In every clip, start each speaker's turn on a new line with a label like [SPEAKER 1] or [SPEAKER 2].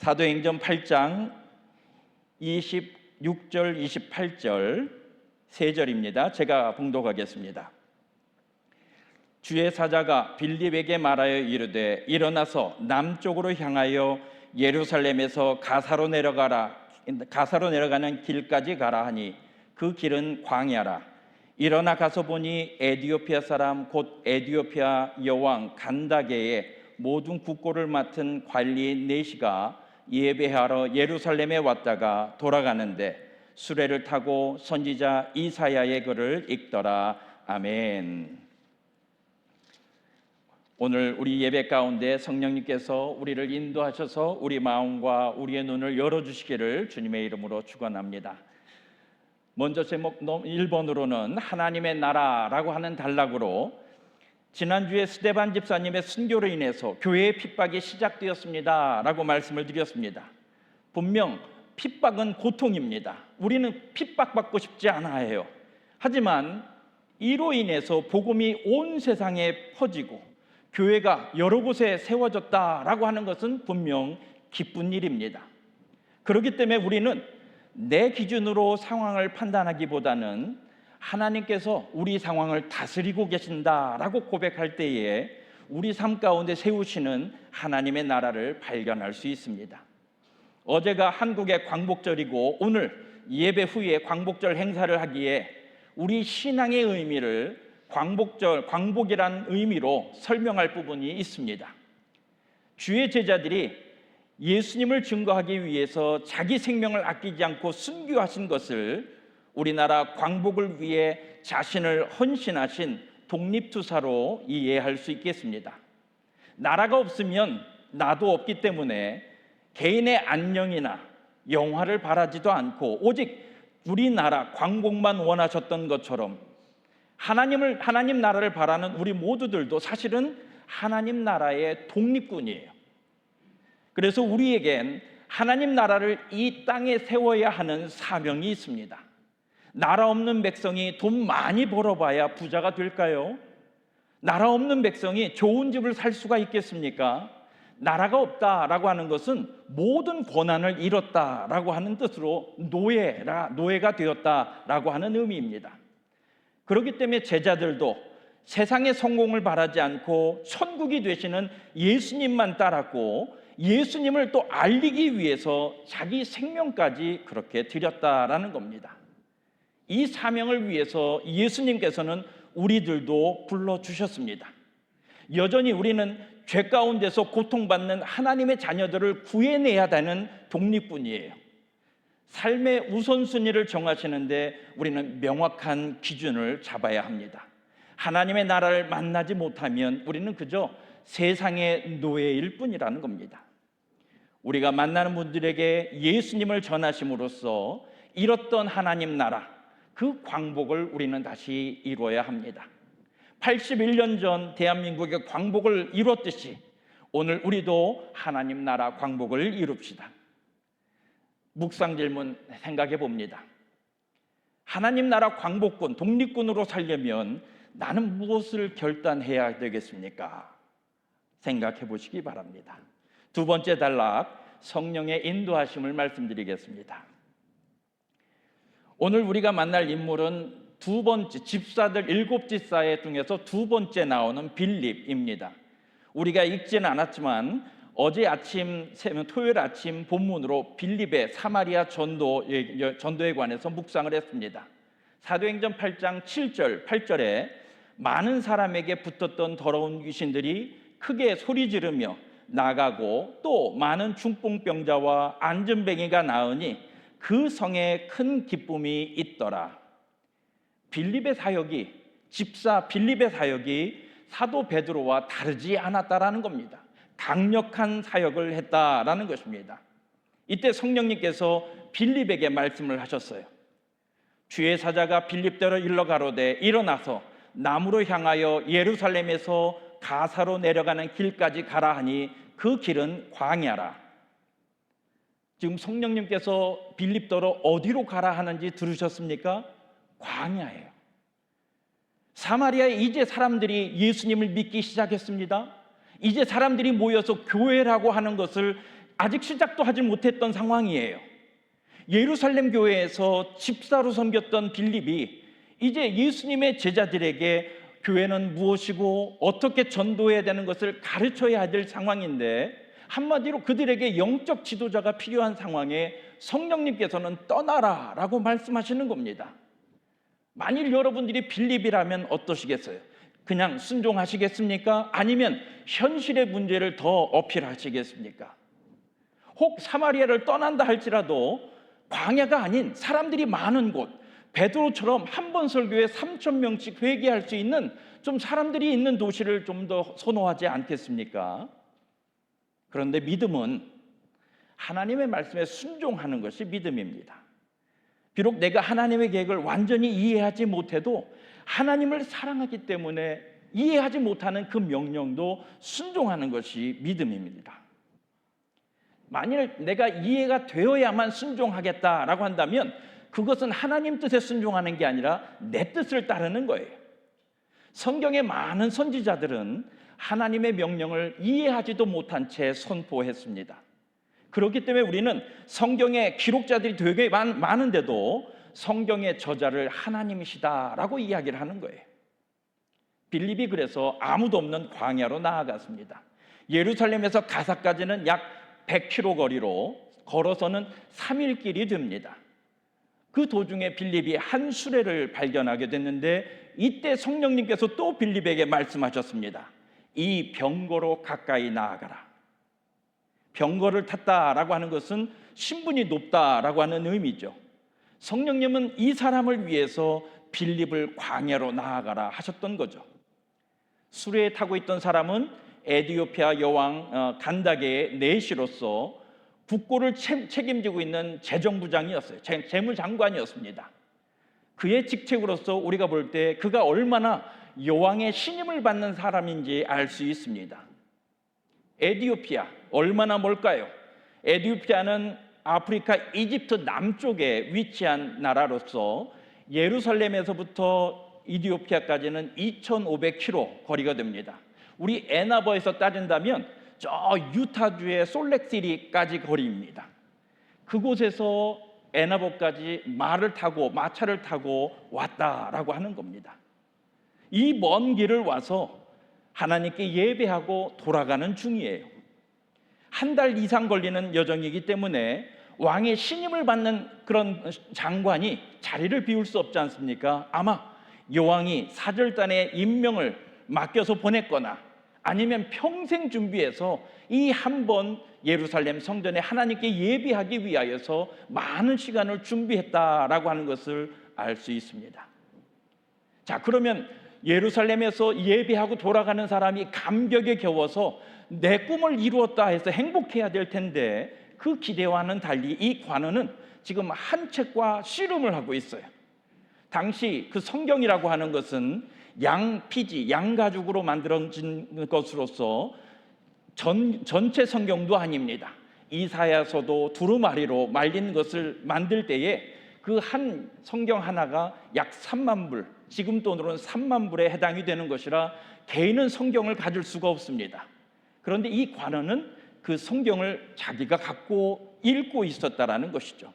[SPEAKER 1] 사도행전 8장 26절 28절 세 절입니다. 제가 봉독하겠습니다. 주의 사자가 빌립에게 말하여 이르되 일어나서 남쪽으로 향하여 예루살렘에서 가사로 내려가는 길까지 가라 하니 그 길은 광야라. 일어나 가서 보니 에디오피아 사람 곧 에디오피아 여왕 간다게의 모든 국고를 맡은 관리 네시가 예배하러 예루살렘에 왔다가 돌아가는데 수레를 타고 선지자 이사야의 글을 읽더라. 아멘. 오늘 우리 예배 가운데 성령님께서 우리를 인도하셔서 우리 마음과 우리의 눈을 열어주시기를 주님의 이름으로 축원합니다. 먼저 제목 1번으로는 하나님의 나라라고 하는 단락으로 지난주에 스데반 집사님의 순교로 인해서 교회의 핍박이 시작되었습니다 라고 말씀을 드렸습니다. 분명 핍박은 고통입니다. 우리는 핍박받고 싶지 않아 해요. 하지만 이로 인해서 복음이 온 세상에 퍼지고 교회가 여러 곳에 세워졌다라고 하는 것은 분명 기쁜 일입니다. 그렇기 때문에 우리는 내 기준으로 상황을 판단하기보다는 하나님께서 우리 상황을 다스리고 계신다라고 고백할 때에 우리 삶 가운데 세우시는 하나님의 나라를 발견할 수 있습니다. 어제가 한국의 광복절이고 오늘 예배 후에 광복절 행사를 하기에 우리 신앙의 의미를 광복이란 의미로 설명할 부분이 있습니다. 주의 제자들이 예수님을 증거하기 위해서 자기 생명을 아끼지 않고 순교하신 것을 우리나라 광복을 위해 자신을 헌신하신 독립투사로 이해할 수 있겠습니다. 나라가 없으면 나도 없기 때문에 개인의 안녕이나 영화를 바라지도 않고 오직 우리나라 광복만 원하셨던 것처럼 하나님 나라를 바라는 우리 모두들도 사실은 하나님 나라의 독립군이에요. 그래서 우리에겐 하나님 나라를 이 땅에 세워야 하는 사명이 있습니다. 나라 없는 백성이 돈 많이 벌어봐야 부자가 될까요? 나라 없는 백성이 좋은 집을 살 수가 있겠습니까? 나라가 없다라고 하는 것은 모든 권한을 잃었다라고 하는 뜻으로 노예가 되었다라고 하는 의미입니다. 그렇기 때문에 제자들도 세상의 성공을 바라지 않고 천국이 되시는 예수님만 따랐고 예수님을 또 알리기 위해서 자기 생명까지 그렇게 드렸다라는 겁니다. 이 사명을 위해서 예수님께서는 우리들도 불러주셨습니다. 여전히 우리는 죄 가운데서 고통받는 하나님의 자녀들을 구해내야 되는 독립군이에요. 삶의 우선순위를 정하시는데 우리는 명확한 기준을 잡아야 합니다. 하나님의 나라를 만나지 못하면 우리는 그저 세상의 노예일 뿐이라는 겁니다. 우리가 만나는 분들에게 예수님을 전하심으로써 잃었던 하나님 나라, 그 광복을 우리는 다시 이루어야 합니다. 81년 전 대한민국의 광복을 이뤘듯이 오늘 우리도 하나님 나라 광복을 이룹시다. 묵상 질문 생각해 봅니다. 하나님 나라 광복군, 독립군으로 살려면 나는 무엇을 결단해야 되겠습니까? 생각해 보시기 바랍니다. 두 번째 단락, 성령의 인도하심을 말씀드리겠습니다. 오늘 우리가 만날 인물은 두 번째, 집사들 7집사 중에서 두 번째 나오는 빌립입니다. 우리가 읽지는 않았지만 토요일 아침 본문으로 빌립의 사마리아 전도에 관해서 묵상을 했습니다. 사도행전 8장 7절, 8절에 많은 사람에게 붙었던 더러운 귀신들이 크게 소리 지르며 나가고 또 많은 중풍병자와 안전뱅이가 나으니 그 성에 큰 기쁨이 있더라. 집사 빌립의 사역이 사도 베드로와 다르지 않았다라는 겁니다. 강력한 사역을 했다라는 것입니다. 이때 성령님께서 빌립에게 말씀을 하셨어요. 주의 사자가 빌립대로 일러가로되 일어나서 남으로 향하여 예루살렘에서 가사로 내려가는 길까지 가라 하니 그 길은 광야라. 지금 성령님께서 빌립대로 어디로 가라 하는지 들으셨습니까? 광야예요. 사마리아에 이제 사람들이 예수님을 믿기 시작했습니다. 이제 사람들이 모여서 교회라고 하는 것을 아직 시작도 하지 못했던 상황이에요. 예루살렘 교회에서 집사로 섬겼던 빌립이 이제 예수님의 제자들에게 교회는 무엇이고 어떻게 전도해야 되는 것을 가르쳐야 될 상황인데, 한마디로 그들에게 영적 지도자가 필요한 상황에 성령님께서는 떠나라라고 말씀하시는 겁니다. 만일 여러분들이 빌립이라면 어떠시겠어요? 그냥 순종하시겠습니까? 아니면 현실의 문제를 더 어필하시겠습니까? 혹 사마리아를 떠난다 할지라도 광야가 아닌 사람들이 많은 곳, 베드로처럼 한 번 설교에 3,000명씩 회개할 수 있는 좀 사람들이 있는 도시를 좀 더 선호하지 않겠습니까? 그런데 믿음은 하나님의 말씀에 순종하는 것이 믿음입니다. 비록 내가 하나님의 계획을 완전히 이해하지 못해도 하나님을 사랑하기 때문에 이해하지 못하는 그 명령도 순종하는 것이 믿음입니다. 만일 내가 이해가 되어야만 순종하겠다라고 한다면 그것은 하나님 뜻에 순종하는 게 아니라 내 뜻을 따르는 거예요. 성경의 많은 선지자들은 하나님의 명령을 이해하지도 못한 채 선포했습니다. 그렇기 때문에 우리는 성경의 기록자들이 되게 많은데도 성경의 저자를 하나님이시다라고 이야기를 하는 거예요. 빌립이 그래서 아무도 없는 광야로 나아갔습니다. 예루살렘에서 가사까지는 약 100km 거리로 걸어서는 3일 길이 됩니다. 그 도중에 빌립이 한 수레를 발견하게 됐는데, 이때 성령님께서 또 빌립에게 말씀하셨습니다. 이 병거로 가까이 나아가라. 병거를 탔다라고 하는 것은 신분이 높다라고 하는 의미죠. 성령님은 이 사람을 위해서 빌립을 광야로 나아가라 하셨던 거죠. 수레에 타고 있던 사람은 에디오피아 여왕 간다게의 내시로서 국고를 책임지고 있는 재정부장이었어요. 재무장관이었습니다. 그의 직책으로서 우리가 볼 때 그가 얼마나 여왕의 신임을 받는 사람인지 알 수 있습니다. 에디오피아 얼마나 멀까요? 에디오피아는 아프리카 이집트 남쪽에 위치한 나라로서 예루살렘에서부터 이디오피아까지는 2,500km 거리가 됩니다. 우리 애나버에서 따진다면 저 유타주의 솔렉시티까지 거리입니다. 그곳에서 애나버까지 마차를 타고 왔다라고 하는 겁니다. 이 먼 길을 와서 하나님께 예배하고 돌아가는 중이에요. 한 달 이상 걸리는 여정이기 때문에 왕의 신임을 받는 그런 장관이 자리를 비울 수 없지 않습니까? 아마 여왕이 사절단에 임명을 맡겨서 보냈거나 아니면 평생 준비해서 이 한 번 예루살렘 성전에 하나님께 예배하기 위하여서 많은 시간을 준비했다라고 하는 것을 알 수 있습니다. 자, 그러면 예루살렘에서 예배하고 돌아가는 사람이 감격에 겨워서 내 꿈을 이루었다 해서 행복해야 될 텐데, 그 기대와는 달리 이 관원은 지금 한 책과 씨름을 하고 있어요. 당시 그 성경이라고 하는 것은 양피지, 양가죽으로 만들어진 것으로서 전체 성경도 아닙니다. 이사야서도 두루마리로 말린 것을 만들 때에 그 한 성경 하나가 약 3만 불, 지금 돈으로는 3만 불에 해당이 되는 것이라 개인은 성경을 가질 수가 없습니다. 그런데 이 관원은 그 성경을 자기가 갖고 읽고 있었다라는 것이죠.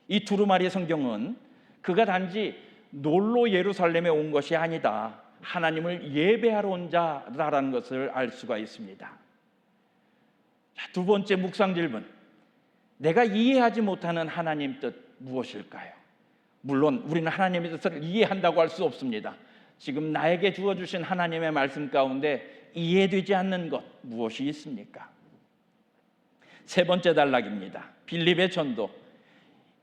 [SPEAKER 1] 이 두루마리 성경은 그가 단지 놀러 예루살렘에 온 것이 아니다, 하나님을 예배하러 온 자라는 것을 알 수가 있습니다. 자, 두 번째 묵상 질문. 내가 이해하지 못하는 하나님 뜻 무엇일까요? 물론 우리는 하나님의 뜻을 이해한다고 할 수 없습니다. 지금 나에게 주어주신 하나님의 말씀 가운데 이해되지 않는 것 무엇이 있습니까? 세 번째 단락입니다. 빌립의 전도.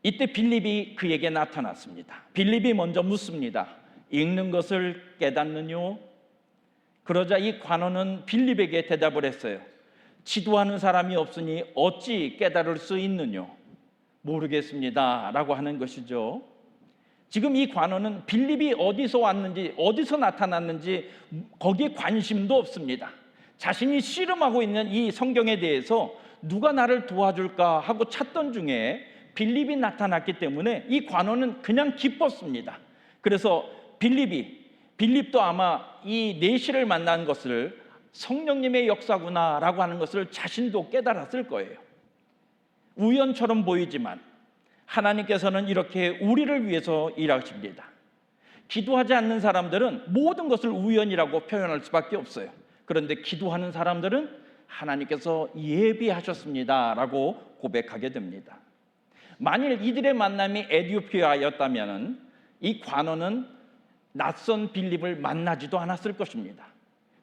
[SPEAKER 1] 이때 빌립이 그에게 나타났습니다. 빌립이 먼저 묻습니다. 읽는 것을 깨닫느뇨? 그러자 이 관원은 빌립에게 대답을 했어요. 지도하는 사람이 없으니 어찌 깨달을 수 있느뇨? 모르겠습니다 라고 하는 것이죠. 지금 이 관원은 빌립이 어디서 왔는지, 어디서 나타났는지 거기에 관심도 없습니다. 자신이 씨름하고 있는 이 성경에 대해서 누가 나를 도와줄까 하고 찾던 중에 빌립이 나타났기 때문에 이 관원은 그냥 기뻤습니다. 그래서 빌립도 아마 이 내시를 만난 것을 성령님의 역사구나라고 하는 것을 자신도 깨달았을 거예요. 우연처럼 보이지만 하나님께서는 이렇게 우리를 위해서 일하십니다. 기도하지 않는 사람들은 모든 것을 우연이라고 표현할 수밖에 없어요. 그런데 기도하는 사람들은 하나님께서 예비하셨습니다라고 고백하게 됩니다. 만일 이들의 만남이 에티오피아였다면 이 관원은 낯선 빌립을 만나지도 않았을 것입니다.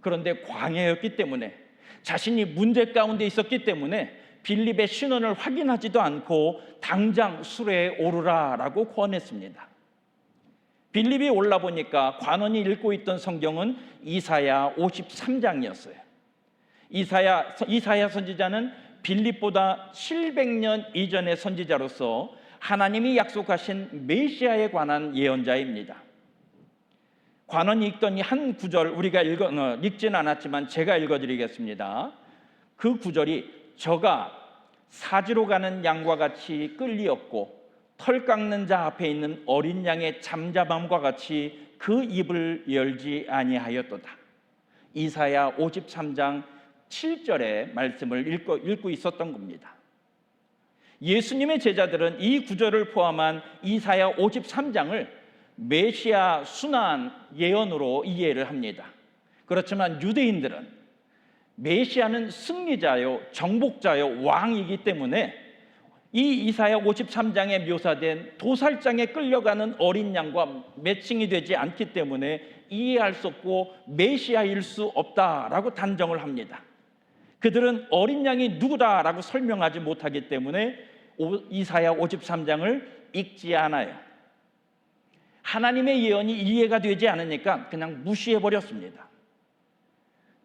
[SPEAKER 1] 그런데 광야였기 때문에, 자신이 문제 가운데 있었기 때문에 빌립의 신원을 확인하지도 않고 당장 수레에 오르라라고 권했습니다. 빌립이 올라보니까 관원이 읽고 있던 성경은 이사야 53장이었어요. 이사야 선지자는 빌립보다 700년 이전의 선지자로서 하나님이 약속하신 메시아에 관한 예언자입니다. 관원이 읽던 이 한 구절, 우리가 읽지는 않았지만 제가 읽어드리겠습니다. 그 구절이 저가 사지로 가는 양과 같이 끌리었고 털 깎는 자 앞에 있는 어린 양의 잠잠함과 같이 그 입을 열지 아니하였도다. 이사야 53장 7절의 말씀을 읽고 있었던 겁니다. 예수님의 제자들은 이 구절을 포함한 이사야 53장을 메시아 순환 예언으로 이해를 합니다. 그렇지만 유대인들은 메시아는 승리자요, 정복자요, 왕이기 때문에 이 이사야 53장에 묘사된 도살장에 끌려가는 어린 양과 매칭이 되지 않기 때문에 이해할 수 없고 메시아일 수 없다라고 단정을 합니다. 그들은 어린 양이 누구다라고 설명하지 못하기 때문에 이사야 53장을 읽지 않아요. 하나님의 예언이 이해가 되지 않으니까 그냥 무시해버렸습니다.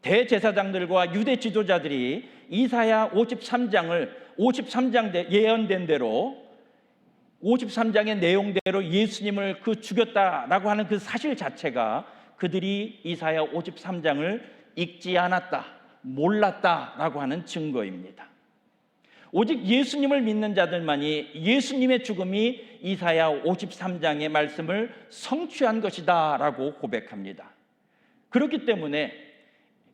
[SPEAKER 1] 대제사장들과 유대 지도자들이 이사야 53장 예언된 대로 53장의 내용대로 예수님을 죽였다라고 하는 그 사실 자체가 그들이 이사야 53장을 읽지 않았다, 몰랐다라고 하는 증거입니다. 오직 예수님을 믿는 자들만이 예수님의 죽음이 이사야 53장의 말씀을 성취한 것이다라고 고백합니다. 그렇기 때문에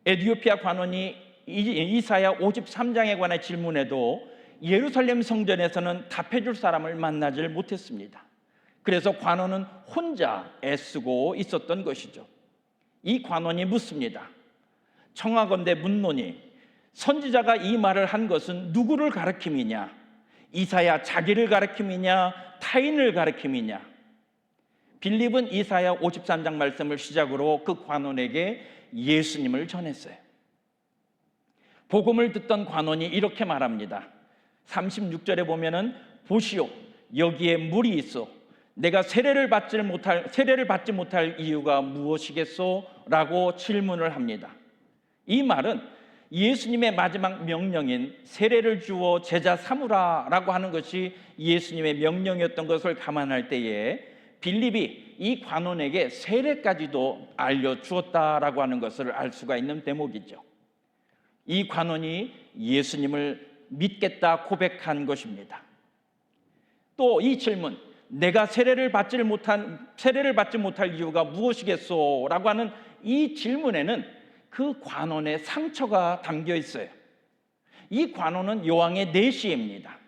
[SPEAKER 1] 에티오피아 관원이 이사야 53장에 관한 질문에도 예루살렘 성전에서는 답해줄 사람을 만나질 못했습니다. 그래서 관원은 혼자 애쓰고 있었던 것이죠. 이 관원이 묻습니다. 청하건대 묻노니 선지자가 이 말을 한 것은 누구를 가리킴이냐? 이사야 자기를 가리킴이냐? 타인을 가리킴이냐? 빌립은 이사야 53장 말씀을 시작으로 그 관원에게 예수님을 전했어요. 복음을 듣던 관원이 이렇게 말합니다. 36절에 보면은 보시오, 여기에 물이 있어. 내가 세례를 받지 못할 이유가 무엇이겠소? 라고 질문을 합니다. 이 말은 예수님의 마지막 명령인 세례를 주어 제자 삼으라 라고 하는 것이 예수님의 명령이었던 것을 감안할 때에 빌립이 이 관원에게 세례까지도 알려주었다라고 하는 것을 알 수가 있는 대목이죠. 이 관원이 예수님을 믿겠다 고백한 것입니다. 또 이 질문, 내가 세례를 받지 못할 이유가 무엇이겠소? 라고 하는 이 질문에는 그 관원의 상처가 담겨 있어요. 이 관원은 여왕의 내시입니다.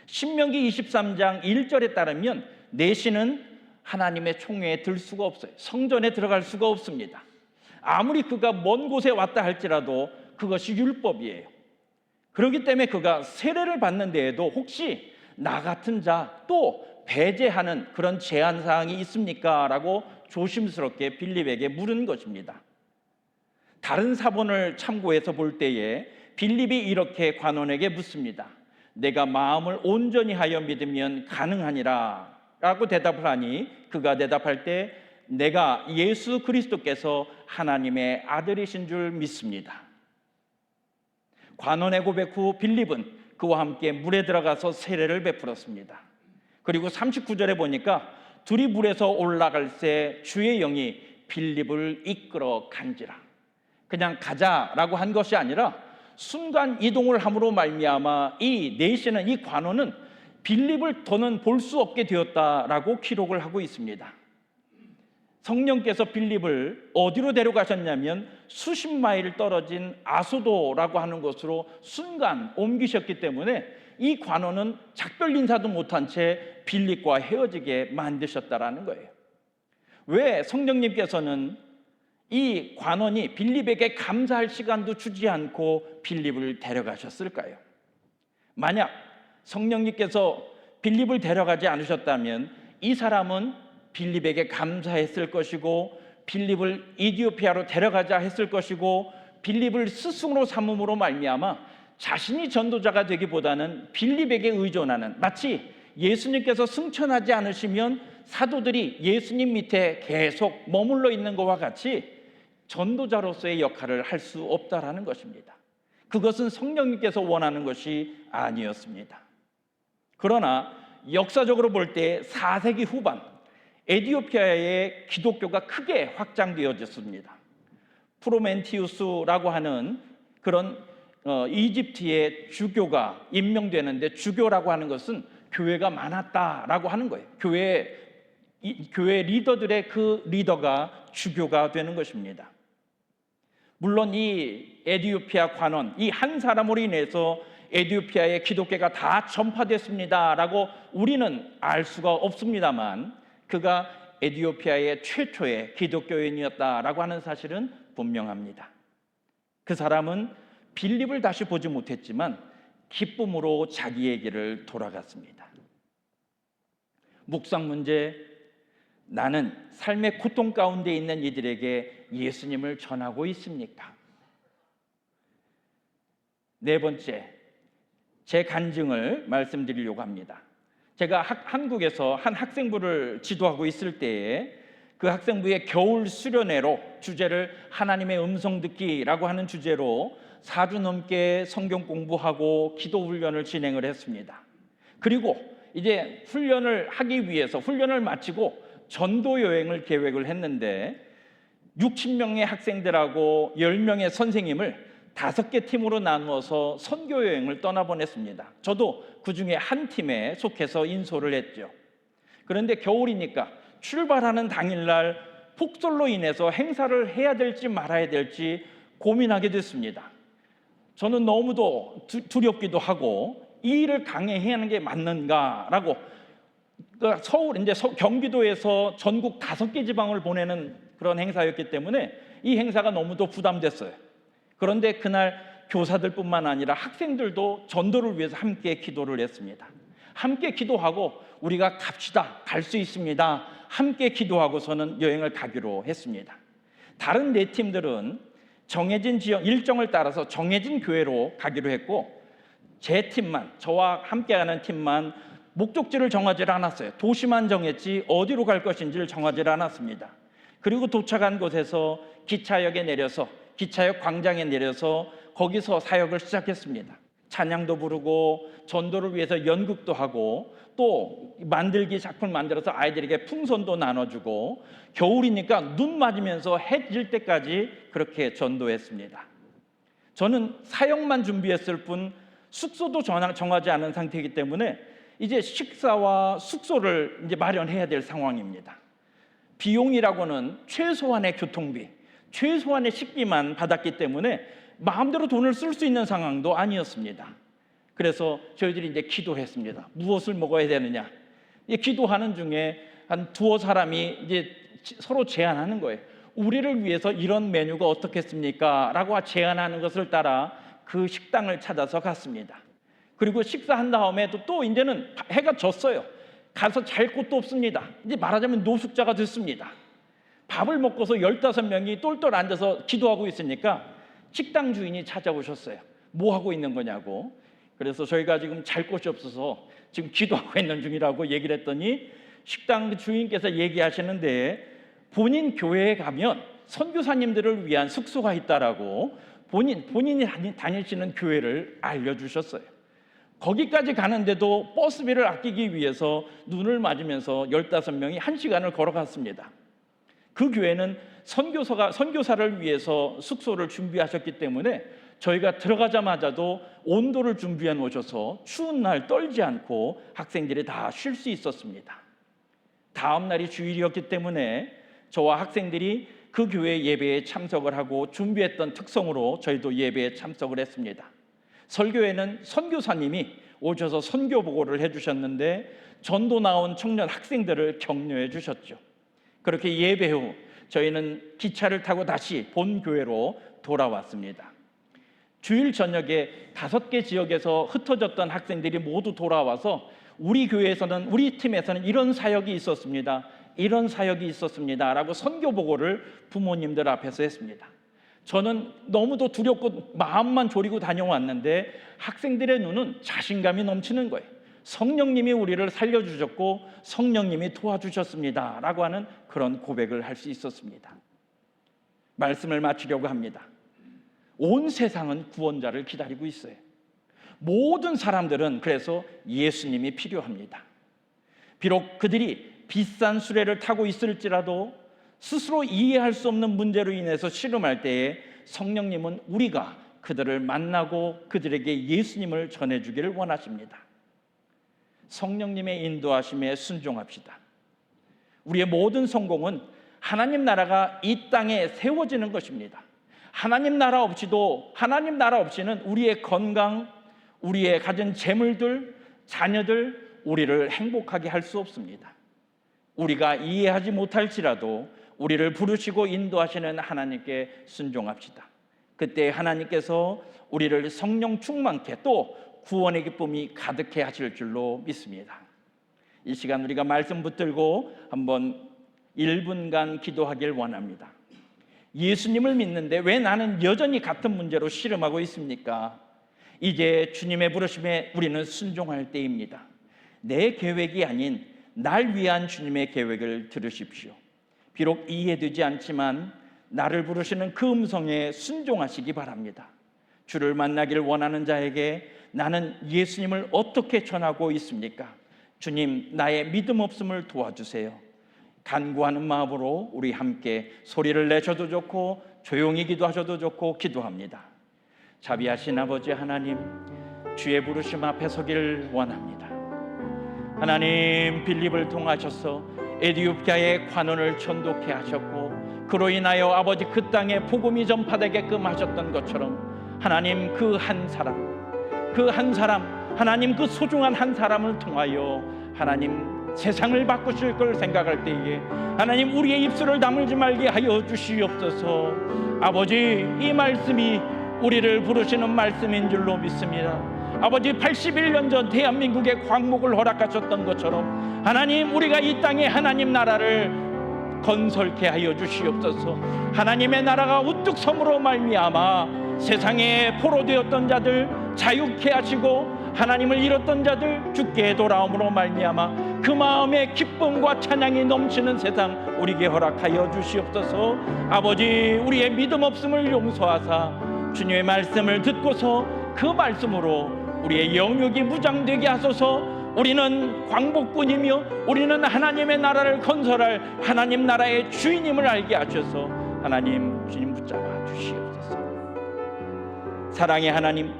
[SPEAKER 1] 신명기 23장 1절에 따르면 내시는 하나님의 총회에 들 수가 없어요. 성전에 들어갈 수가 없습니다. 아무리 그가 먼 곳에 왔다 할지라도 그것이 율법이에요. 그렇기 때문에 그가 세례를 받는 데에도 혹시 나 같은 자 또 배제하는 그런 제한 사항이 있습니까? 라고 조심스럽게 빌립에게 물은 것입니다. 다른 사본을 참고해서 볼 때에 빌립이 이렇게 관원에게 묻습니다. 내가 마음을 온전히 하여 믿으면 가능하니라 라고 대답을 하니 그가 대답할 때 내가 예수 그리스도께서 하나님의 아들이신 줄 믿습니다. 관원의 고백 후 빌립은 그와 함께 물에 들어가서 세례를 베풀었습니다. 그리고 39절에 보니까 둘이 물에서 올라갈 때 주의 영이 빌립을 이끌어 간지라. 그냥 가자라고 한 것이 아니라 순간 이동을 함으로 말미암아 이 내시는, 이 관원은 빌립을 더는 볼 수 없게 되었다라고 기록을 하고 있습니다. 성령께서 빌립을 어디로 데려가셨냐면 수십 마일 떨어진 아소도라고 하는 곳으로 순간 옮기셨기 때문에 이 관원은 작별 인사도 못한 채 빌립과 헤어지게 만드셨다라는 거예요. 왜 성령님께서는 이 관원이 빌립에게 감사할 시간도 주지 않고 빌립을 데려가셨을까요? 만약 성령님께서 빌립을 데려가지 않으셨다면 이 사람은 빌립에게 감사했을 것이고 빌립을 이디오피아로 데려가자 했을 것이고 빌립을 스승으로 삼음으로 말미암아 자신이 전도자가 되기보다는 빌립에게 의존하는, 마치 예수님께서 승천하지 않으시면 사도들이 예수님 밑에 계속 머물러 있는 것과 같이 전도자로서의 역할을 할 수 없다라는 것입니다. 그것은 성령님께서 원하는 것이 아니었습니다. 그러나 역사적으로 볼 때 4세기 후반 에티오피아의 기독교가 크게 확장되어졌습니다. 프로멘티우스라고 하는 그런 이집트의 주교가 임명되는데, 주교라고 하는 것은 교회가 많았다라고 하는 거예요. 교회 리더들의 그 리더가 주교가 되는 것입니다. 물론 이 에티오피아 관원, 이 한 사람으로 인해서 에티오피아의 기독교가 다 전파됐습니다라고 우리는 알 수가 없습니다만, 그가 에티오피아의 최초의 기독교인이었다라고 하는 사실은 분명합니다. 그 사람은 빌립을 다시 보지 못했지만 기쁨으로 자기에게를 돌아갔습니다. 묵상 문제, 나는 삶의 고통 가운데 있는 이들에게 예수님을 전하고 있습니까? 네 번째, 제 간증을 말씀드리려고 합니다. 제가 한국에서 한 학생부를 지도하고 있을 때에 그 학생부의 겨울 수련회로 주제를 하나님의 음성 듣기라고 하는 주제로 4주 넘게 성경 공부하고 기도 훈련을 진행을 했습니다. 그리고 이제 훈련을 하기 위해서 훈련을 마치고 전도 여행을 계획을 했는데 6, 7명의 학생들하고 10명의 선생님을 5개 팀으로 나누어서 선교 여행을 떠나보냈습니다. 저도 그 중에 한 팀에 속해서 인솔을 했죠. 그런데 겨울이니까 출발하는 당일날 폭설로 인해서 행사를 해야 될지 말아야 될지 고민하게 됐습니다. 저는 너무도 두렵기도 하고 이 일을 강행해야 하는 게 맞는가라고, 경기도에서 전국 5개 지방을 보내는 그런 행사였기 때문에 이 행사가 너무도 부담됐어요. 그런데 그날 교사들뿐만 아니라 학생들도 전도를 위해서 함께 기도를 했습니다. 함께 기도하고 우리가 갑시다, 갈 수 있습니다, 함께 기도하고서는 여행을 가기로 했습니다. 다른 4팀들은 정해진 지역 일정을 따라서 정해진 교회로 가기로 했고, 제 팀만, 저와 함께하는 팀만 목적지를 정하지 않았어요. 도시만 정했지 어디로 갈 것인지를 정하지 않았습니다. 그리고 도착한 곳에서 기차역에 내려서, 기차역 광장에 내려서 거기서 사역을 시작했습니다. 찬양도 부르고 전도를 위해서 연극도 하고 또 만들기 작품 만들어서 아이들에게 풍선도 나눠주고 겨울이니까 눈 맞으면서 해 질 때까지 그렇게 전도했습니다. 저는 사역만 준비했을 뿐 숙소도 정하지 않은 상태이기 때문에 이제 식사와 숙소를 이제 마련해야 될 상황입니다. 비용이라고는 최소한의 교통비, 최소한의 식비만 받았기 때문에 마음대로 돈을 쓸 수 있는 상황도 아니었습니다. 그래서 저희들이 이제 기도했습니다. 무엇을 먹어야 되느냐? 기도하는 중에 한 두어 사람이 이제 서로 제안하는 거예요. 우리를 위해서 이런 메뉴가 어떻겠습니까? 라고 제안하는 것을 따라 그 식당을 찾아서 갔습니다. 그리고 식사한 다음에 또 이제는 해가 졌어요. 가서 잘 곳도 없습니다. 이제 말하자면 노숙자가 됐습니다. 밥을 먹고서 15명이 똘똘 앉아서 기도하고 있으니까 식당 주인이 찾아오셨어요. 뭐 하고 있는 거냐고. 그래서 저희가 지금 잘 곳이 없어서 지금 기도하고 있는 중이라고 얘기를 했더니 식당 주인께서 얘기하시는데 본인 교회에 가면 선교사님들을 위한 숙소가 있다라고 본인이 다니시는 교회를 알려주셨어요. 거기까지 가는데도 버스비를 아끼기 위해서 눈을 맞으면서 15명이 1시간을 걸어갔습니다. 그 교회는 선교사를 위해서 숙소를 준비하셨기 때문에 저희가 들어가자마자도 온도를 준비해 놓으셔서 추운 날 떨지 않고 학생들이 다 쉴 수 있었습니다. 다음 날이 주일이었기 때문에 저와 학생들이 그 교회 예배에 참석을 하고 준비했던 특성으로 저희도 예배에 참석을 했습니다. 설교에는 선교사님이 오셔서 선교 보고를 해주셨는데 전도 나온 청년 학생들을 격려해 주셨죠. 그렇게 예배 후 저희는 기차를 타고 다시 본 교회로 돌아왔습니다. 주일 저녁에 5개 지역에서 흩어졌던 학생들이 모두 돌아와서 우리 교회에서는, 우리 팀에서는 이런 사역이 있었습니다, 이런 사역이 있었습니다 라고 선교 보고를 부모님들 앞에서 했습니다. 저는 너무도 두렵고 마음만 졸이고 다녀왔는데 학생들의 눈은 자신감이 넘치는 거예요. 성령님이 우리를 살려주셨고 성령님이 도와주셨습니다 라고 하는 그런 고백을 할 수 있었습니다. 말씀을 마치려고 합니다. 온 세상은 구원자를 기다리고 있어요. 모든 사람들은 그래서 예수님이 필요합니다. 비록 그들이 비싼 수레를 타고 있을지라도 스스로 이해할 수 없는 문제로 인해서 씨름할 때에 성령님은 우리가 그들을 만나고 그들에게 예수님을 전해주기를 원하십니다. 성령님의 인도하심에 순종합시다. 우리의 모든 성공은 하나님 나라가 이 땅에 세워지는 것입니다. 하나님 나라 없이는 우리의 건강, 우리의 가진 재물들, 자녀들, 우리를 행복하게 할 수 없습니다. 우리가 이해하지 못할지라도 우리를 부르시고 인도하시는 하나님께 순종합시다. 그때 하나님께서 우리를 성령 충만케 또 구원의 기쁨이 가득해 하실 줄로 믿습니다. 이 시간 우리가 말씀 붙들고 한번 1분간 기도하길 원합니다. 예수님을 믿는데 왜 나는 여전히 같은 문제로 씨름하고 있습니까? 이제 주님의 부르심에 우리는 순종할 때입니다. 내 계획이 아닌 날 위한 주님의 계획을 들으십시오. 비록 이해되지 않지만 나를 부르시는 그 음성에 순종하시기 바랍니다. 주를 만나길 원하는 자에게 나는 예수님을 어떻게 전하고 있습니까? 주님, 나의 믿음 없음을 도와주세요. 간구하는 마음으로 우리 함께 소리를 내셔도 좋고 조용히 기도하셔도 좋고 기도합니다. 자비하신 아버지 하나님, 주의 부르심 앞에 서기를 원합니다. 하나님, 빌립을 통하셔서 에티오피아의 관원을 전도케 하셨고 그로 인하여 아버지 그 땅에 복음이 전파되게끔 하셨던 것처럼 하나님, 그 한 사람 하나님, 그 소중한 한 사람을 통하여 하나님 세상을 바꾸실 걸 생각할 때에 하나님, 우리의 입술을 다물지 말게 하여 주시옵소서. 아버지, 이 말씀이 우리를 부르시는 말씀인 줄로 믿습니다. 아버지, 81년 전 대한민국에 광복을 허락하셨던 것처럼 하나님, 우리가 이 땅에 하나님 나라를 건설케 하여 주시옵소서. 하나님의 나라가 우뚝 섬으로 말미암아 세상에 포로되었던 자들 자유케 하시고 하나님을 잃었던 자들 주께 돌아옴으로 말미암아 그 마음에 기쁨과 찬양이 넘치는 세상 우리에게 허락하여 주시옵소서. 아버지, 우리의 믿음 없음을 용서하사 주님의 말씀을 듣고서 그 말씀으로 우리의 영역이 무장되게 하소서. 우리는 광복군이며 우리는 하나님의 나라를 건설할 하나님 나라의 주인임을 알게 하셔서 하나님, 주님 붙잡아 주시옵소서. 사랑의 하나님,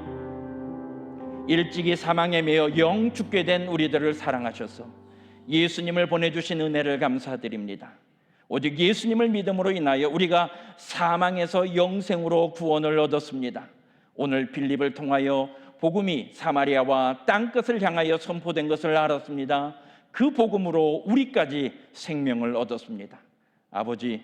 [SPEAKER 1] 일찍이 사망에 매여 영 죽게 된 우리들을 사랑하셔서 예수님을 보내주신 은혜를 감사드립니다. 오직 예수님을 믿음으로 인하여 우리가 사망에서 영생으로 구원을 얻었습니다. 오늘 빌립을 통하여 복음이 사마리아와 땅끝을 향하여 선포된 것을 알았습니다. 그 복음으로 우리까지 생명을 얻었습니다. 아버지,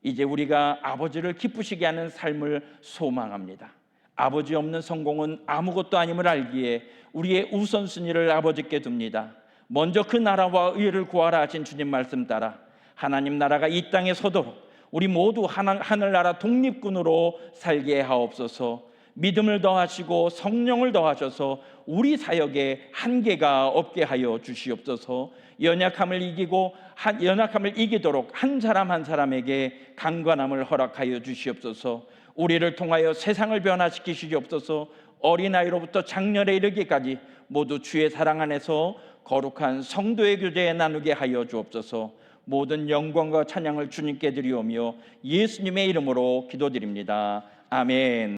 [SPEAKER 1] 이제 우리가 아버지를 기쁘시게 하는 삶을 소망합니다. 아버지 없는 성공은 아무것도 아님을 알기에 우리의 우선순위를 아버지께 둡니다. 먼저 그 나라와 의를 구하라 하신 주님 말씀 따라 하나님 나라가 이 땅에 서도록 우리 모두 하늘나라 독립군으로 살게 하옵소서. 믿음을 더하시고 성령을 더하셔서 우리 사역에 한계가 없게 하여 주시옵소서. 연약함을 이기도록 한 사람 한 사람에게 강건함을 허락하여 주시옵소서. 우리를 통하여 세상을 변화시키시옵소서. 어린아이로부터 장년에 이르기까지 모두 주의 사랑 안에서 거룩한 성도의 교제에 나누게 하여 주옵소서. 모든 영광과 찬양을 주님께 드리오며 예수님의 이름으로 기도드립니다. 아멘.